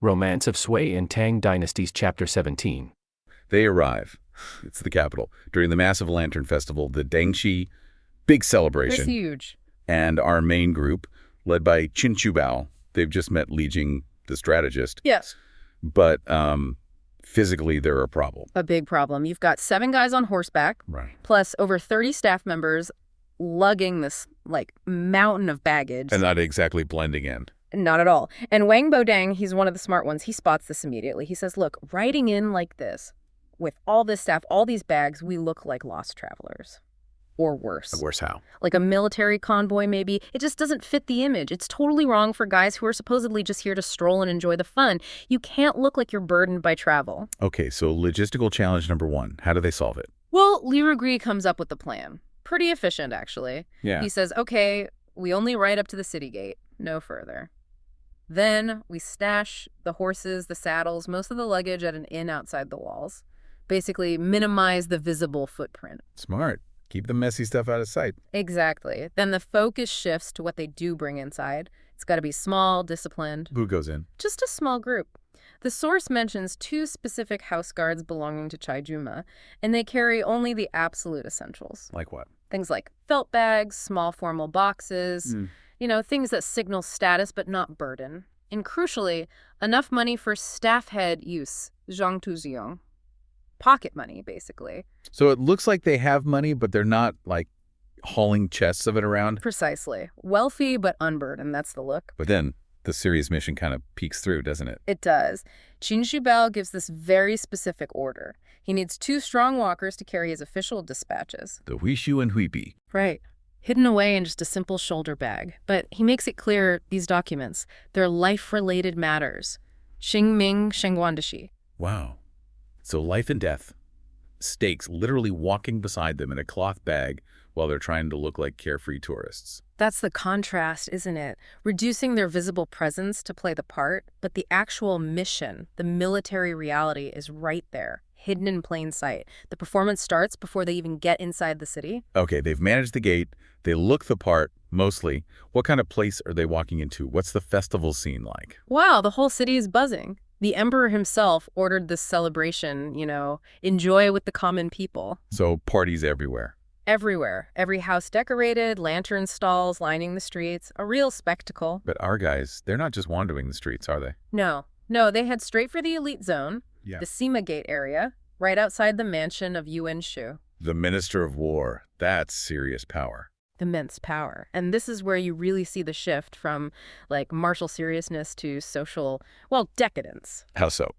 Romance of Sui and Tang Dynasties Chapter 17. They arrive. It's the capital. During the massive Lantern Festival, the Dengxi, big celebration. It's huge. And our main group, led by Qin Bao, they've just met Li Jing, the strategist. Yes. But physically, they're a problem. A big problem. You've got 7 guys on horseback, Right. plus over 30 staff members lugging this, mountain of baggage. And not exactly blending in. Not at all. And Wang Bodang, he's one of the smart ones. He spots this immediately. He says, look, riding in like this, with all this staff, all these bags, we look like lost travelers. Or worse. Worse how? Like a military convoy, maybe. It just doesn't fit the image. It's totally wrong for guys who are supposedly just here to stroll and enjoy the fun. You can't look like you're burdened by travel. Okay, so logistical challenge number 1. How do they solve it? Well, Li Rugui comes up with the plan. Pretty efficient, actually. Yeah. He says, okay, we only ride up to the city gate, no further. Then we stash the horses, the saddles, most of the luggage at an inn outside the walls. Basically, minimize the visible footprint. Smart. Keep the messy stuff out of sight. Exactly. Then the focus shifts to what they do bring inside. It's got to be small, disciplined. Who goes in? Just a small group. The source mentions 2 specific house guards belonging to Chai Juma, and they carry only the absolute essentials. Like what? Things like felt bags, small formal boxes, things that signal status but not burden. And crucially, enough money for staff head use, zhang tu xiong. Pocket money, basically. So it looks like they have money, but they're not, hauling chests of it around? Precisely. Wealthy but unburdened, that's the look. But then the serious mission kind of peeks through, doesn't it? It does. Qin Bao gives this very specific order. He needs 2 strong walkers to carry his official dispatches. The Huishu and Huipi. Right. Hidden away in just a simple shoulder bag. But he makes it clear, these documents, they're life-related matters. Xingming Shengguandashi. Wow. So life and death. Stakes literally walking beside them in a cloth bag while they're trying to look like carefree tourists. That's the contrast, isn't it? Reducing their visible presence to play the part, but the actual mission, the military reality, is right there, hidden in plain sight. The performance starts before they even get inside the city. Okay, they've managed the gate. They look the part, mostly. What kind of place are they walking into? What's the festival scene like? Wow, the whole city is buzzing. The emperor himself ordered this celebration, enjoy with the common people. So parties everywhere. Everywhere. Every house decorated, lantern stalls lining the streets. A real spectacle. But our guys, they're not just wandering the streets, are they? No, they head straight for the elite zone, the Sima Gate area, right outside the mansion of Yuan Shu. The Minister of War. That's serious power. Immense power. And this is where you really see the shift from, martial seriousness to social, decadence. How so?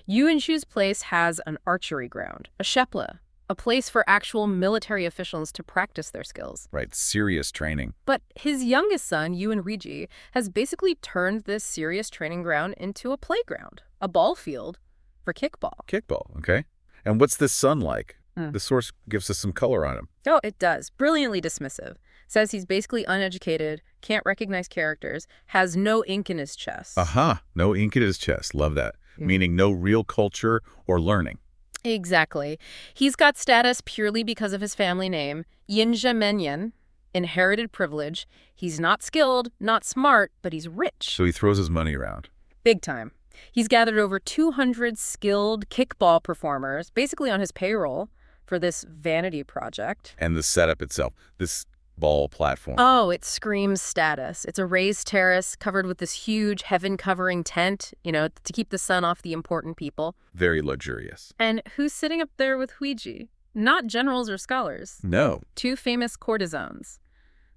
Yuan Shu's place has an archery ground, a shepla, a place for actual military officials to practice their skills. Right, serious training. But his youngest son, Yuan Riji, has basically turned this serious training ground into a playground, a ball field for kickball. Kickball, okay. And what's this son like? The source gives us some color on him. Oh, it does. Brilliantly dismissive. Says he's basically uneducated, can't recognize characters, has no ink in his chest. Aha, no ink in his chest. Love that. Meaning no real culture or learning. Exactly. He's got status purely because of his family name, Yinzhe Menyan, inherited privilege. He's not skilled, not smart, but he's rich. So he throws his money around. Big time. He's gathered over 200 skilled kickball performers, basically on his payroll, for this vanity project. And the setup itself, this ball platform. Oh, it screams status. It's a raised terrace covered with this huge heaven-covering tent, to keep the sun off the important people. Very luxurious. And who's sitting up there with Huiji? Not generals or scholars. No. 2 famous courtesans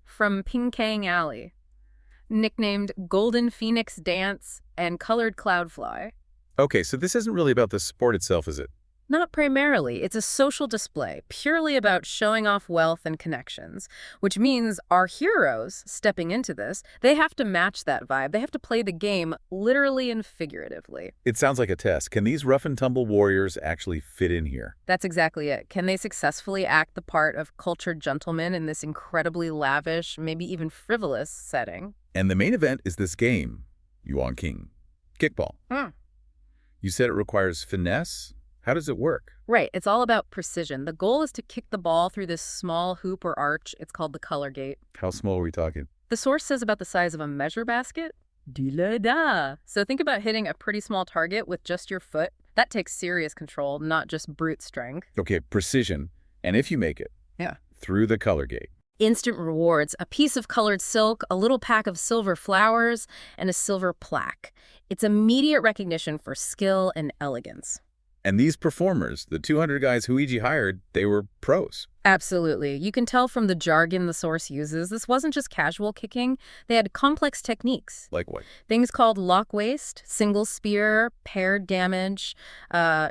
from Pinkang Alley, nicknamed Golden Phoenix Dance and Colored Cloudfly. Okay, so this isn't really about the sport itself, is it? Not primarily. It's a social display, purely about showing off wealth and connections, which means our heroes, stepping into this, they have to match that vibe. They have to play the game literally and figuratively. It sounds like a test. Can these rough-and-tumble warriors actually fit in here? That's exactly it. Can they successfully act the part of cultured gentlemen in this incredibly lavish, maybe even frivolous setting? And the main event is this game, Yuan King, kickball. You said it requires finesse? How does it work? Right. It's all about precision. The goal is to kick the ball through this small hoop or arch. It's called the color gate. How small are we talking? The source says about the size of a measure basket. Da. So think about hitting a pretty small target with just your foot. That takes serious control, not just brute strength. Okay, precision. And if you make it, Yeah. through the color gate. Instant rewards, a piece of colored silk, a little pack of silver flowers, and a silver plaque. It's immediate recognition for skill and elegance. And these performers, the 200 guys Huiji hired, they were pros. Absolutely. You can tell from the jargon the source uses, this wasn't just casual kicking. They had complex techniques. Like what? Things called lock waist, single spear, paired damage,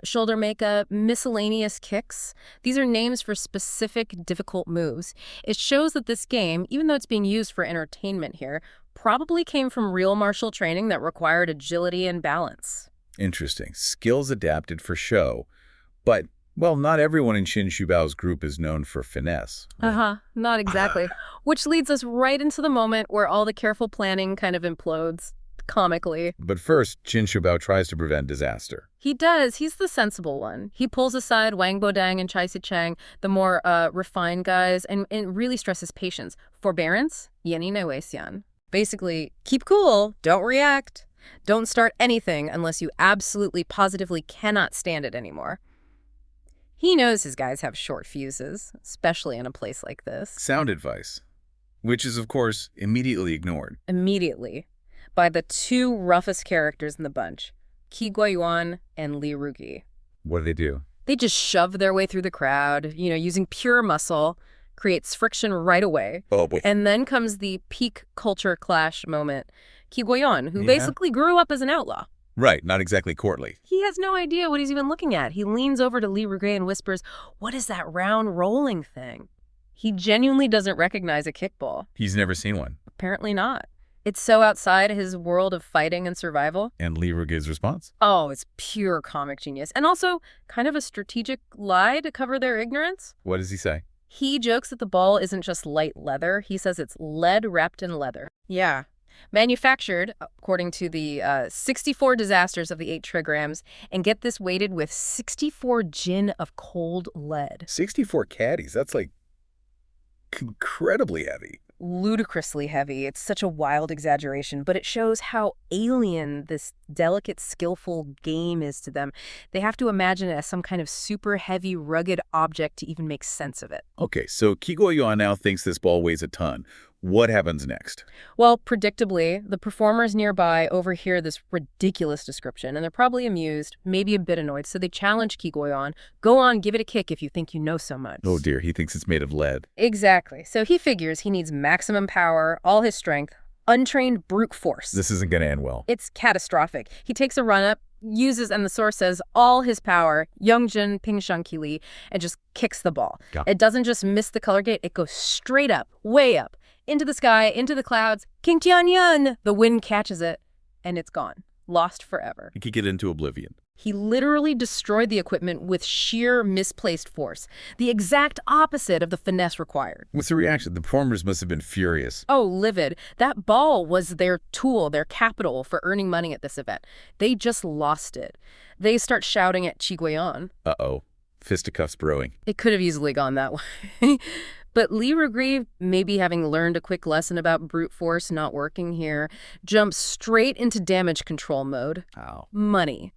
shoulder makeup, miscellaneous kicks. These are names for specific difficult moves. It shows that this game, even though it's being used for entertainment here, probably came from real martial training that required agility and balance. Interesting. Skills adapted for show. But, well, not everyone in Qin Shubao's group is known for finesse. Not exactly. Which leads us right into the moment where all the careful planning kind of implodes, comically. But first, Qin Shubao tries to prevent disaster. He does. He's the sensible one. He pulls aside Wang Bodang and Chai Si-chang, the more refined guys, and really stresses patience. Forbearance, yeni ne wei xian. Basically, keep cool, don't react. Don't start anything unless you absolutely positively cannot stand it anymore. He knows his guys have short fuses, especially in a place like this. Sound advice, which is, of course, immediately ignored. Immediately, by the two roughest characters in the bunch, Qi Guoyuan and Li Rugi. What do? They just shove their way through the crowd, using pure muscle, creates friction right away. Oh, boy. And then comes the peak culture clash moment. Qi Guoyuan, who basically grew up as an outlaw. Right, not exactly courtly. He has no idea what he's even looking at. He leans over to Li Rugi and whispers, "What is that round rolling thing?" He genuinely doesn't recognize a kickball. He's never seen one. Apparently not. It's so outside his world of fighting and survival. And Li Rugi's response? Oh, it's pure comic genius. And also kind of a strategic lie to cover their ignorance. What does he say? He jokes that the ball isn't just light leather. He says it's lead wrapped in leather. Yeah. Manufactured, according to the 64 disasters of the 8 trigrams, and get this weighted with 64 gin of cold lead. 64 caddies. That's like incredibly heavy. Ludicrously heavy. It's such a wild exaggeration, but it shows how alien this delicate, skillful game is to them. They have to imagine it as some kind of super heavy, rugged object to even make sense of it. Okay, so Qi Guoyuan now thinks this ball weighs a ton. What happens next? Well, predictably, the performers nearby overhear this ridiculous description, and they're probably amused, maybe a bit annoyed, so they challenge Qi Guoyuan, "Go on, give it a kick if you think you know so much." Oh dear, he thinks it's made of lead. Exactly. So he figures he needs maximum power, all his strength, untrained brute force. This isn't going to end well. It's catastrophic. He takes a run-up, uses, and the source says, all his power, Yongjin Pingshan Qili, and just kicks the ball. It doesn't just miss the color gate, it goes straight up, way up, into the sky, into the clouds. King Tianyun! The wind catches it, and it's gone. Lost forever. He could get into oblivion. He literally destroyed the equipment with sheer misplaced force, the exact opposite of the finesse required. What's the reaction? The performers must have been furious. Oh, livid. That ball was their tool, their capital for earning money at this event. They just lost it. They start shouting at Qi Guoyuan. Uh-oh. Fisticuffs brewing. It could have easily gone that way. But Li Rugi, maybe having learned a quick lesson about brute force not working here, jumps straight into damage control mode. Ow. Money.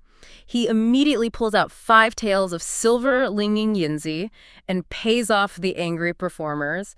He immediately pulls out 5 taels of silver Linging Yinzi and pays off the angry performers,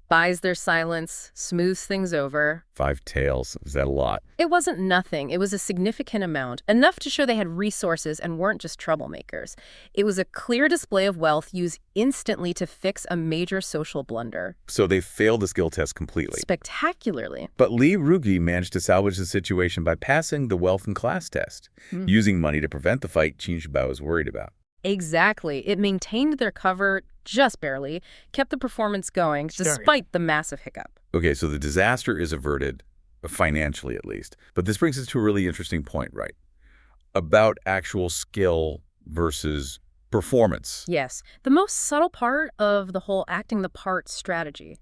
buys their silence, smooths things over. 5 taels. Is that a lot? It wasn't nothing. It was a significant amount, enough to show they had resources and weren't just troublemakers. It was a clear display of wealth used instantly to fix a major social blunder. So they failed the skill test completely. Spectacularly. But Li Rugi managed to salvage the situation by passing the wealth and class test, using money to prevent the fight Qin Shubao was worried about. Exactly. It maintained their cover just barely, kept the performance going, despite the massive hiccup. Okay, so the disaster is averted, financially at least. But this brings us to a really interesting point, right? About actual skill versus performance. Yes, the most subtle part of the whole acting the part strategy.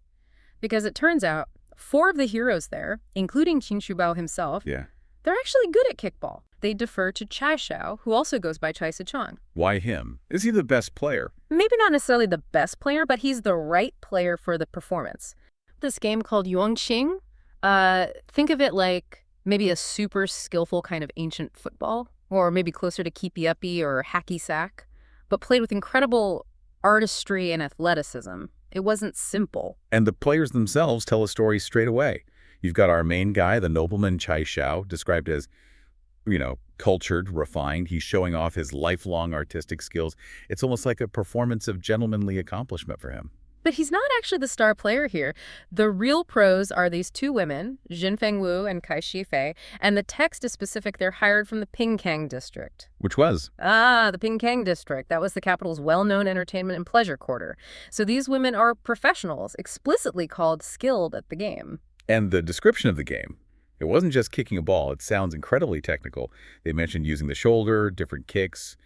Because it turns out 4 of the heroes there, including Qin Shubao himself, they're actually good at kickball. They defer to Chai Xiao, who also goes by Chai Si-chang. Why him? Is he the best player? Maybe not necessarily the best player, but he's the right player for the performance. This game called Yuan Qing, think of it like Maybe a super skillful kind of ancient football, or maybe closer to keepy-uppy or hacky sack, but played with incredible artistry and athleticism. It wasn't simple. And the players themselves tell a story straight away. You've got our main guy, the nobleman Chai Xiao, described as, cultured, refined. He's showing off his lifelong artistic skills. It's almost like a performance of gentlemanly accomplishment for him. But he's not actually the star player here. The real pros are these two women, Jin Fengwu and Kai Shifei, and the text is specific. They're hired from the Pingkang district. Which was? The Pingkang district. That was the capital's well-known entertainment and pleasure quarter. So these women are professionals, explicitly called skilled at the game. And the description of the game, it wasn't just kicking a ball. It sounds incredibly technical. They mentioned using the shoulder, different kicks,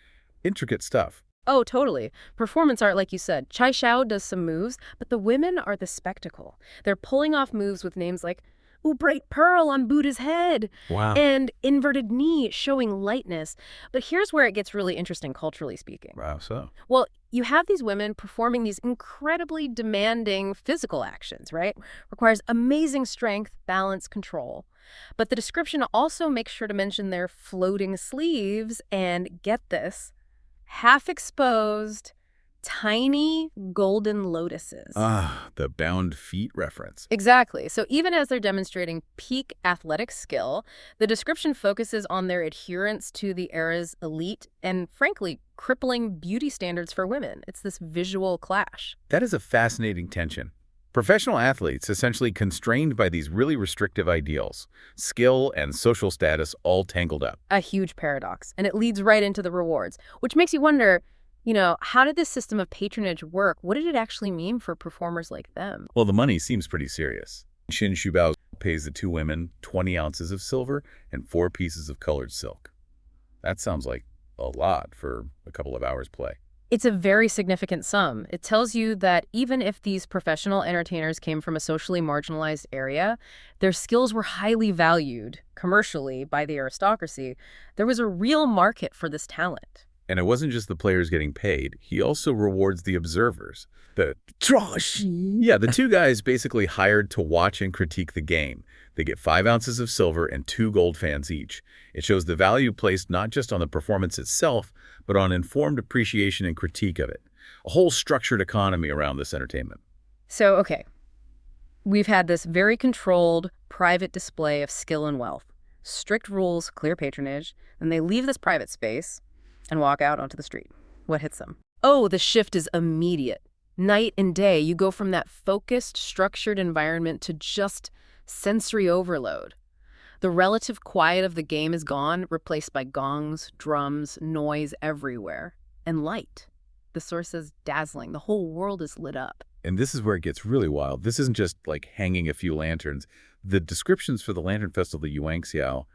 intricate stuff. Oh, totally. Performance art, like you said. Chai Xiao does some moves, but the women are the spectacle. They're pulling off moves with names like, "Ooh, bright pearl on Buddha's head." Wow. And inverted knee, showing lightness. But here's where it gets really interesting, culturally speaking. Wow, so? Well, you have these women performing these incredibly demanding physical actions, right? Requires amazing strength, balance, control. But the description also makes sure to mention their floating sleeves and, get this, half-exposed, tiny golden lotuses. The bound feet reference. Exactly. So even as they're demonstrating peak athletic skill, the description focuses on their adherence to the era's elite and, frankly, crippling beauty standards for women. It's this visual clash. That is a fascinating tension. Professional athletes, essentially constrained by these really restrictive ideals, skill and social status all tangled up. A huge paradox. And it leads right into the rewards, which makes you wonder, how did this system of patronage work? What did it actually mean for performers like them? Well, the money seems pretty serious. Qin Shubao pays the two women 20 ounces of silver and 4 pieces of colored silk. That sounds like a lot for a couple of hours play. It's a very significant sum. It tells you that even if these professional entertainers came from a socially marginalized area, their skills were highly valued commercially by the aristocracy. There was a real market for this talent. And it wasn't just the players getting paid. He also rewards the observers. The two guys basically hired to watch and critique the game. They get 5 ounces of silver and 2 gold fans each. It shows the value placed not just on the performance itself, but on informed appreciation and critique of it. A whole structured economy around this entertainment. So, okay, we've had this very controlled, private display of skill and wealth. Strict rules, clear patronage. Then they leave this private space and walk out onto the street. What hits them? Oh, the shift is immediate. Night and day, you go from that focused, structured environment to just sensory overload. The relative quiet of the game is gone, replaced by gongs, drums, noise everywhere, and light. The source is dazzling. The whole world is lit up. And this is where it gets really wild. This isn't just like hanging a few lanterns. The descriptions for the Lantern Festival, the Yuanxiao,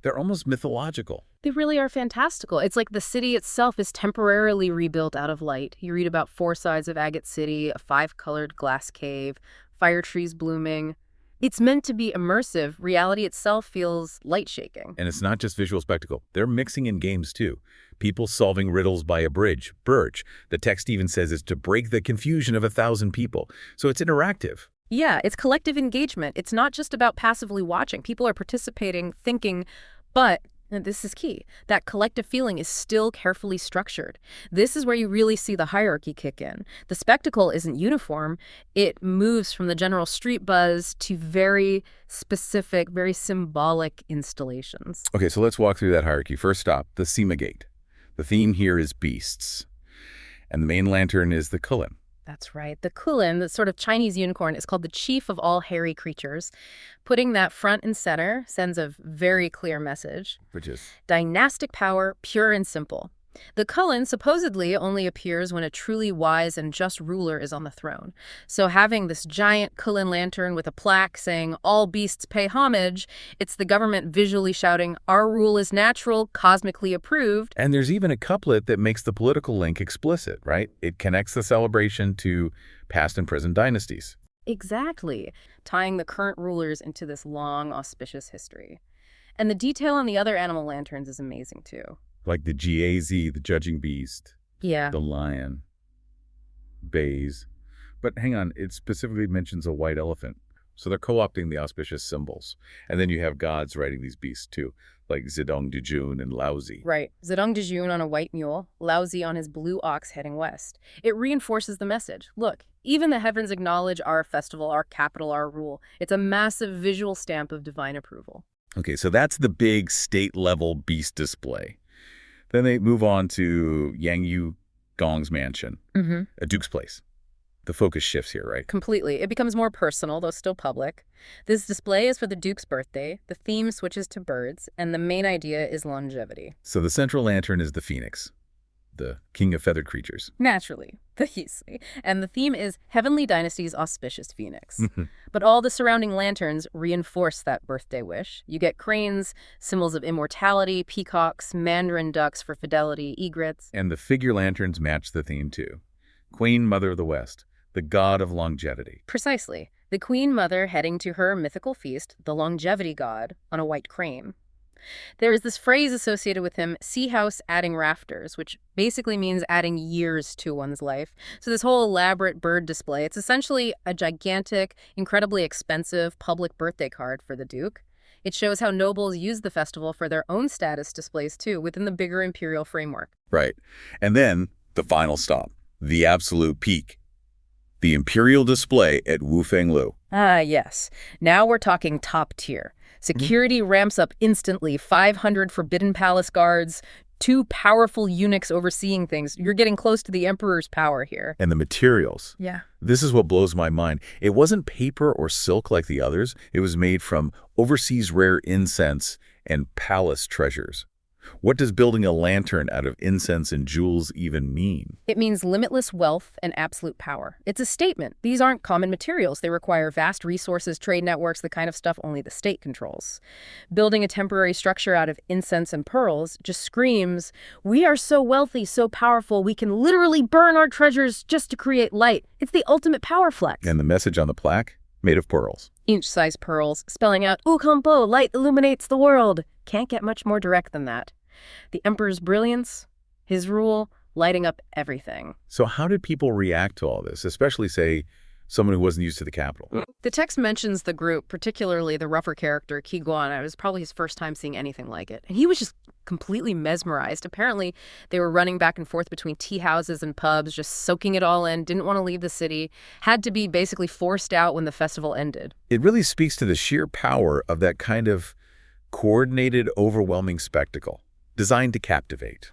they're almost mythological. They really are fantastical. It's like the city itself is temporarily rebuilt out of light. You read about 4 sides of Agate City, a 5-colored glass cave, fire trees blooming. It's meant to be immersive. Reality itself feels light-shaking. And it's not just visual spectacle. They're mixing in games, too. People solving riddles by a bridge, birch. The text even says it's to break the confusion of 1,000 people. So it's interactive. Yeah, it's collective engagement. It's not just about passively watching. People are participating, thinking, but, and this is key, that collective feeling is still carefully structured. This is where you really see the hierarchy kick in. The spectacle isn't uniform. It moves from the general street buzz to very specific, very symbolic installations. Okay, so let's walk through that hierarchy. First stop, the Sima Gate. The theme here is beasts. And the main lantern is the QIN. That's right. The QIN, the sort of Chinese unicorn, is called the chief of all hairy creatures. Putting that front and center sends a very clear message. Which is? Dynastic power, pure and simple. The QIN supposedly only appears when a truly wise and just ruler is on the throne. So having this giant QIN lantern with a plaque saying, "All beasts pay homage," it's the government visually shouting, "Our rule is natural, cosmically approved." And there's even a couplet that makes the political link explicit, right? It connects the celebration to past and present dynasties. Exactly, tying the current rulers into this long, auspicious history. And the detail on the other animal lanterns is amazing, too. Like the GAZ, the judging beast. Yeah. The lion. Bays. But hang on, it specifically mentions a white elephant. So they're co-opting the auspicious symbols. And then you have gods riding these beasts too, like Zedong Dejun and Laozi. Right. Zedong Dejun on a white mule, Laozi on his blue ox heading west. It reinforces the message. Look, even the heavens acknowledge our festival, our capital, our rule. It's a massive visual stamp of divine approval. Okay, so that's the big state-level beast display. Then they move on to Yang Yu Gong's mansion, a duke's place. The focus shifts here, right? Completely. It becomes more personal, though still public. This display is for the Duke's birthday, the theme switches to birds, and the main idea is longevity. So the central lantern is the phoenix, the king of feathered creatures. Naturally, the Hisui. And the theme is Heavenly Dynasty's auspicious phoenix. But all the surrounding lanterns reinforce that birthday wish. You get cranes, symbols of immortality, peacocks, mandarin ducks for fidelity, egrets. And the figure lanterns match the theme too. Queen Mother of the West, the god of longevity. Precisely. The Queen Mother heading to her mythical feast, the longevity god, on a white crane. There is this phrase associated with him, sea house adding rafters, which basically means adding years to one's life. So this whole elaborate bird display, it's essentially a gigantic, incredibly expensive public birthday card for the Duke. It shows how nobles use the festival for their own status displays too, within the bigger imperial framework. Right. And then the final stop, the absolute peak. The imperial display at Wufenglu. Ah, yes. Now we're talking top tier. Security ramps up instantly, 500 forbidden palace guards, 2 powerful eunuchs overseeing things. You're getting close to the emperor's power here. And the materials. Yeah. This is what blows my mind. It wasn't paper or silk like the others. It was made from overseas rare incense and palace treasures. What does building a lantern out of incense and jewels even mean? It means limitless wealth and absolute power. It's a statement. These aren't common materials. They require vast resources, trade networks, the kind of stuff only the state controls. Building a temporary structure out of incense and pearls just screams, we are so wealthy, so powerful, we can literally burn our treasures just to create light. It's the ultimate power flex. And the message on the plaque? Made of pearls. Inch-sized pearls, spelling out, Ukampo, light illuminates the world. Can't get much more direct than that. The emperor's brilliance, his rule, lighting up everything. So how did people react to all this, especially, say, someone who wasn't used to the capital? The text mentions the group, particularly the rougher character, Qiong. It was probably his first time seeing anything like it. And he was just completely mesmerized. Apparently, they were running back and forth between tea houses and pubs, just soaking it all in, didn't want to leave the city, had to be basically forced out when the festival ended. It really speaks to the sheer power of that kind of coordinated, overwhelming spectacle, designed to captivate.